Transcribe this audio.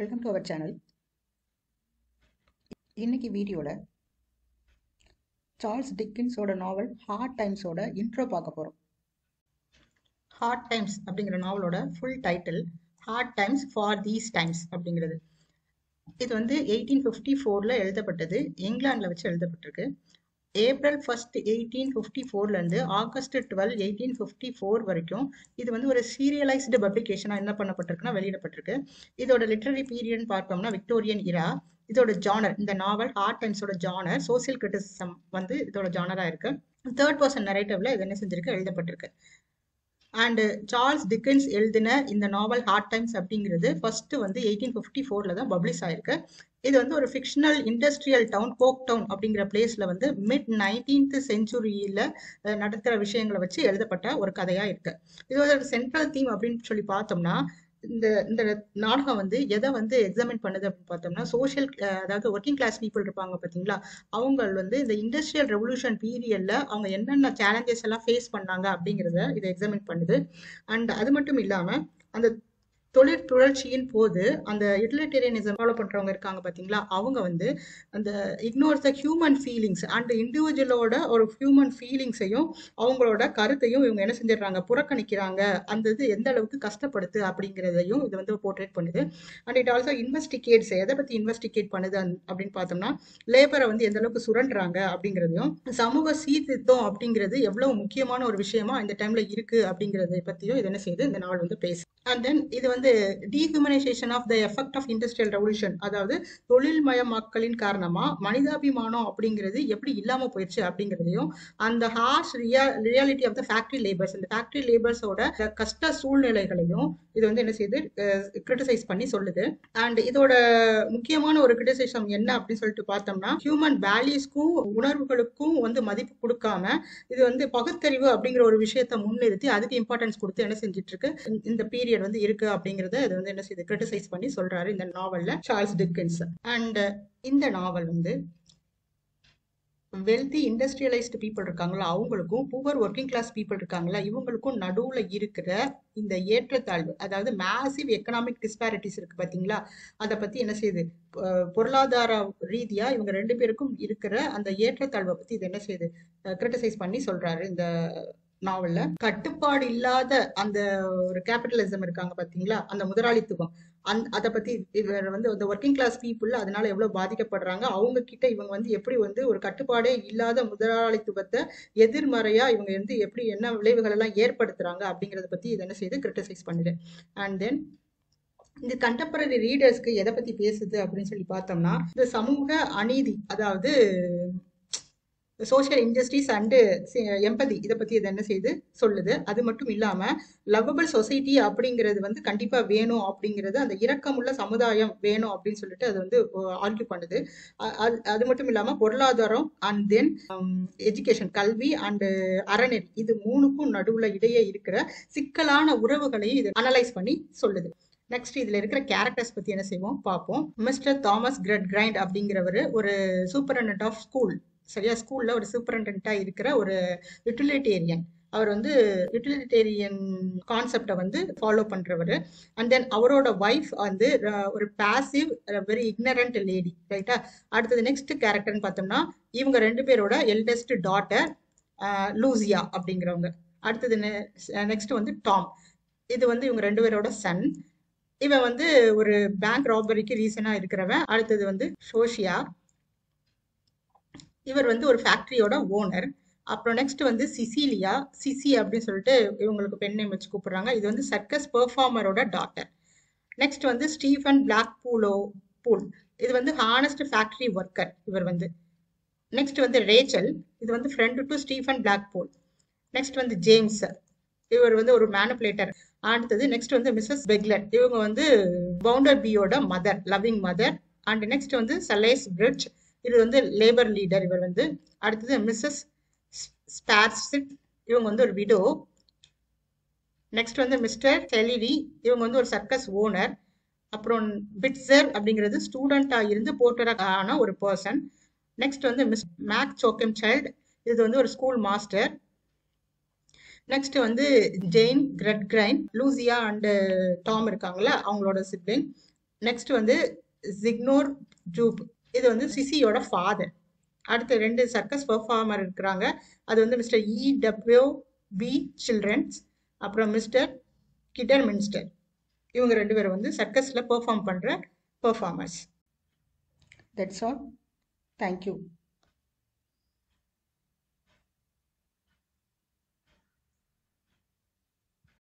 Welcome to our channel. இன்னைக்கு வீடியோவில் Charles டிக்கின்ஸோட நாவல் ஹார்ட் டைம்ஸோட இன்ட்ரோ பார்க்க போகிறோம். ஹார்ட் டைம்ஸ் அப்படிங்கிற நாவலோட full title hard times for these times அப்படிங்கிறது. இது வந்து 1854 எழுதப்பட்டது. இங்கிலாண்டில் வச்சு எழுதப்பட்டிருக்கு. ஏப்ரல் 1 1854 ஆகஸ்ட் 12 1854 வரைக்கும் இது வந்து ஒரு சீரியலைஸ்டு பப்ளிகேஷனாக என்ன பண்ணப்பட்டிருக்குன்னா வெளியிடப்பட்டிருக்கு. இதோட லிட்ரரி பீரியட்னு பார்த்தோம்னா விக்டோரியன் இரா. இதோட ஜானர், இந்த novel hard டைம்ஸோட genre social criticism வந்து இதோட ஜானராக இருக்கு. தேர்ட் பர்சன் நரேட்டிவ்ல இது என்ன செஞ்சிருக்கு, எழுதப்பட்டிருக்கு. அண்ட் சார்ல்ஸ் டிக்கன்ஸ் எழுதின இந்த நாவல் ஹார்ட் டைம்ஸ் அப்படிங்கிறது ஃபர்ஸ்ட் வந்து 1854 தான் பப்ளிஷ் ஆயிருக்கு. இது வந்து ஒரு fictional industrial town, Coketown அப்படிங்கிற பிளேஸ்ல வந்து மிட் 19th செஞ்சுரியில நடக்கிற விஷயங்களை வச்சு எழுதப்பட்ட ஒரு கதையா இருக்கு. இதோட சென்ட்ரல் தீம் அப்படின்னு சொல்லி பார்த்தோம்னா, இந்த இந்த நாடகம் வந்து எதை வந்து எக்ஸாமின் பண்ணுது அப்படின்னு பார்த்தோம்னா, சோஷியல், அதாவது ஒர்க்கிங் கிளாஸ் பீப்புள் இருப்பாங்க பார்த்தீங்களா, அவங்க வந்து இந்த இண்டஸ்ட்ரியல் ரெவல்யூஷன் பீரியட்ல அவங்க என்னென்ன சேலஞ்சஸ் எல்லாம் ஃபேஸ் பண்ணாங்க அப்படிங்கிறத இதை எக்ஸாமின் பண்ணுது. அண்ட் அது மட்டும் இல்லாம அந்த தொழிற் புரட்சியின் போது அந்த யூட்டிலிட்டேரியனிசம் ஃபாலோ பண்றவங்க இருக்காங்க பாத்தீங்களா, அவங்க வந்து அந்த ignore the human feelings and இண்டிவிஜுவலோட ஒரு ஹியூமன் ஃபீலிங்ஸையும் அவங்களோட கருத்தையும் இவங்க என்ன செஞ்சிடறாங்க, புறக்கணிக்கிறாங்க. அந்த இது எந்த அளவுக்கு கஷ்டப்படுது அப்படிங்கிறதையும் இது வந்து போர்ட்ரேட் பண்ணுது. அண்ட் இட் ஆல்சோ இன்வெஸ்டிகேட்ஸ், எதை பத்தி இன்வெஸ்டிகேட் பண்ணுது அப்படின்னு பார்த்தோம்னா, லேபரை வந்து எந்த அளவுக்கு சுரண்டுறாங்க அப்படிங்கிறதையும், சமூக சீர்திருத்தம் அப்படிங்கிறது எவ்வளவு முக்கியமான ஒரு விஷயமா இந்த டைம்ல இருக்கு அப்படிங்கறத பத்தியும் இது என்ன செய்யுது, இந்த நாவல் வந்து பேசு. அண்ட் தென் இது வந்து dehumanisation of the effect of industrial revolution, அதாவது தொழில்மயமாக்கலின் காரணமா மனிதாபிமானம் அப்படிங்கிறது எப்படி இல்லாம போயிடுச்சு அப்படிங்கிறதையும், அந்த harsh reality of the factory labours, இந்த ஃபேக்டரி லேபர்ஸோட கஷ்ட சூழ்நிலைகளையும் இது வந்து என்ன செய்யுது, கிரிட்டிசைஸ் பண்ணி சொல்லுது. அண்ட் இதோட முக்கியமான ஒரு கிரிட்டிசைசம் என்ன அப்படின்னு சொல்லிட்டு பார்த்தோம்னா, ஹியூமன் வேல்யூஸ்க்கும் உணர்வுகளுக்கும் வந்து மதிப்பு கொடுக்காம இது வந்து பகுத்தறிவு அப்படிங்கிற ஒரு விஷயத்த முன்னிறுத்தி அதுக்கு இம்பார்ட்டன்ஸ் கொடுத்து என்ன செஞ்சிட்டு இருக்கு, இந்த பீரியட் வந்து இருக்கு அப்படிங்கறத இது வந்து என்ன செய்யுது, கிரிட்டிசைஸ் பண்ணி சொல்றாரு இந்த நாவல்ல சார்ல்ஸ் டிக்கன்ஸ். அண்ட் இந்த நாவல் வந்து வெல்தி இண்டஸ்ட்ரியலைஸ்டு பீப்புள் இருக்காங்களா அவங்களுக்கும், புவர் ஒர்க்கிங் கிளாஸ் பீப்புள் இருக்காங்களா இவங்களுக்கும் நடுவுல இருக்கிற இந்த ஏற்றத்தாழ்வு, அதாவது மேசிவ் எக்கனாமிக் டிஸ்பாரிட்டிஸ் இருக்கு பாத்தீங்களா, அதை பத்தி என்ன செய்யுது, பொருளாதார ரீதியா இவங்க ரெண்டு பேருக்கும் இருக்கிற அந்த ஏற்றத்தாழ்வை பத்தி இது என்ன செய்யுது, கிரிட்டிசைஸ் பண்ணி சொல்றாரு இந்த நாவல்ல. கட்டுப்பாடு இல்லாத அந்த ஒரு கேபிட்டலிசம் இருக்காங்க பாத்தீங்களா, அந்த முதலாளித்துவம், அதை பத்தி இவர் வந்து இந்த ஒர்க்கிங் கிளாஸ் பீப்புள் அதனால எவ்வளவு பாதிக்கப்படுறாங்க, அவங்க கிட்ட இவங்க வந்து எப்படி வந்து ஒரு கட்டுப்பாடே இல்லாத முதலாளித்துவத்தை எதிர்மறையா இவங்க வந்து எப்படி என்ன விளைவுகள் எல்லாம் ஏற்படுத்துறாங்க அப்படிங்கறத பத்தி இது என்ன செய்யுது, கிரிட்டிசைஸ் பண்ணுது. அண்ட் தென் இந்த கண்டெம்பரரி ரீடர்ஸ்க்கு எதை பத்தி பேசுது அப்படின்னு சொல்லி பார்த்தோம்னா, இந்த சமூக அநீதி, அதாவது சோஷியல் இன்ஜஸ்டிஸ் அண்டு எம்பதி, இதை பத்தி இது என்ன செய்து சொல்லுது. அது மட்டும் இல்லாம லவ்வபிள் சொசைட்டி அப்படிங்கிறது வந்து கண்டிப்பா வேணும் அப்படிங்கிறது, அந்த இரக்கமுள்ள சமுதாயம் வேணும் அப்படின்னு சொல்லிட்டு அது வந்து ஆர்கியூ பண்ணுது. அது மட்டும் இல்லாம பொருளாதாரம் அண்ட் தென் எஜுகேஷன், கல்வி அண்ட் அறநெறி, இது மூணுக்கும் நடுவுல இடையே இருக்கிற சிக்கலான உறவுகளையும் இது அனலைஸ் பண்ணி சொல்லுது. நெக்ஸ்ட் இதுல இருக்கிற கேரக்டர்ஸ் பத்தி என்ன செய்வோம் பார்ப்போம். மிஸ்டர் தாமஸ் கிரைண்ட் அப்படிங்கிறவர் ஒரு சூப்பரண்டன்ட் ஆஃப் ஸ்கூல், சரியா, ஸ்கூல்ல ஒரு சூப்பரண்டா இருக்கிற ஒரு யூட்டிலிட்டேரியன். அவர் வந்து யூட்டிலிட்டேரியன் கான்செப்டை வந்து ஃபாலோ பண்றவர். அண்ட் தென் அவரோட ஒய்ஃப் வந்து ஒரு பாசிவ் வெரி இக்னரண்ட் லேடி, ரைட்டா. அடுத்தது நெக்ஸ்ட் கேரக்டர்னு பார்த்தோம்னா, இவங்க ரெண்டு பேரோட எல்டஸ்ட் டாட்டர் லூசியா அப்படிங்கிறவங்க. அடுத்தது நெக்ஸ்ட் வந்து டாம், இது வந்து இவங்க ரெண்டு பேரோட சன். இவன் வந்து ஒரு பேங்க் ராபரிக்கு ரீசனா இருக்கிறவன். அடுத்தது வந்து சோஷியா, இவர் வந்து ஒரு ஃபேக்டரியோட ஓனர். அப்புறம் நெக்ஸ்ட் வந்து சிசிலியா, சிசி அப்படின்னு சொல்லிட்டு இவங்களுக்கு பெண் நேம் வச்சு கூப்பிடுறாங்க. இது வந்து சர்க்கஸ் பெர்ஃபார்மரோட டாட்டர். நெக்ஸ்ட் வந்து ஸ்டீஃபன் பிளாக் பூல், இது வந்து ஹானஸ்ட் ஃபேக்டரி ஒர்க்கர் இவர் வந்து. நெக்ஸ்ட் வந்து ரேச்சல், இது வந்து friend to Stephen Blackpool. Next வந்து ஜேம்ஸ், இவர் வந்து ஒரு மேனிபுலேட்டர். அடுத்தது நெக்ஸ்ட் வந்து மிஸ்ஸஸ் பெக்லர், இவங்க வந்து பவுண்டர் பியோட mother, loving mother. And next வந்து சலேஸ் பிரிட்ஜ், இது வந்து லேபர் லீடர் இவர் வந்து. அடுத்தது மிஸ்ஸஸ் ஸ்பார்சிட், இவங்க வந்து ஒரு விடோ. நெக்ஸ்ட் வந்து மிஸ்டர் டெலிரி, இவங்க வந்து ஒரு சர்க்கஸ் ஓனர். அப்புறம் பிட்சர் அப்படிங்கிறது ஸ்டூடெண்டா இருந்து போர்ட்டரான ஒரு பர்சன். நெக்ஸ்ட் வந்து மிஸ் மேக் சோக்கம் சைல்ட், இது வந்து ஒரு ஸ்கூல் மாஸ்டர். நெக்ஸ்ட் வந்து ஜெயின் கிரெட்கிரைன், லூசியா அண்ட் டாம் இருக்காங்களா அவங்களோட சிப்ளிங். நெக்ஸ்ட் வந்து ஜிக்னோர் ஜூப், இது வந்து சிசியோட ஃபாதர். அடுத்து 2 சர்க்கஸ் பெர்ஃபார்மர் இருக்கிறாங்க. அது வந்து மிஸ்டர் E.W.B. சில்ட்ரன்ஸ், அப்புறம் மிஸ்டர் கிடர்மின்ஸ்டர். இவங்க 2 பேரும் வந்து சர்க்கஸ்ல பெர்ஃபார்ம் பண்ற பெர்ஃபார்மர்ஸ். That's all. தேங்க்யூ.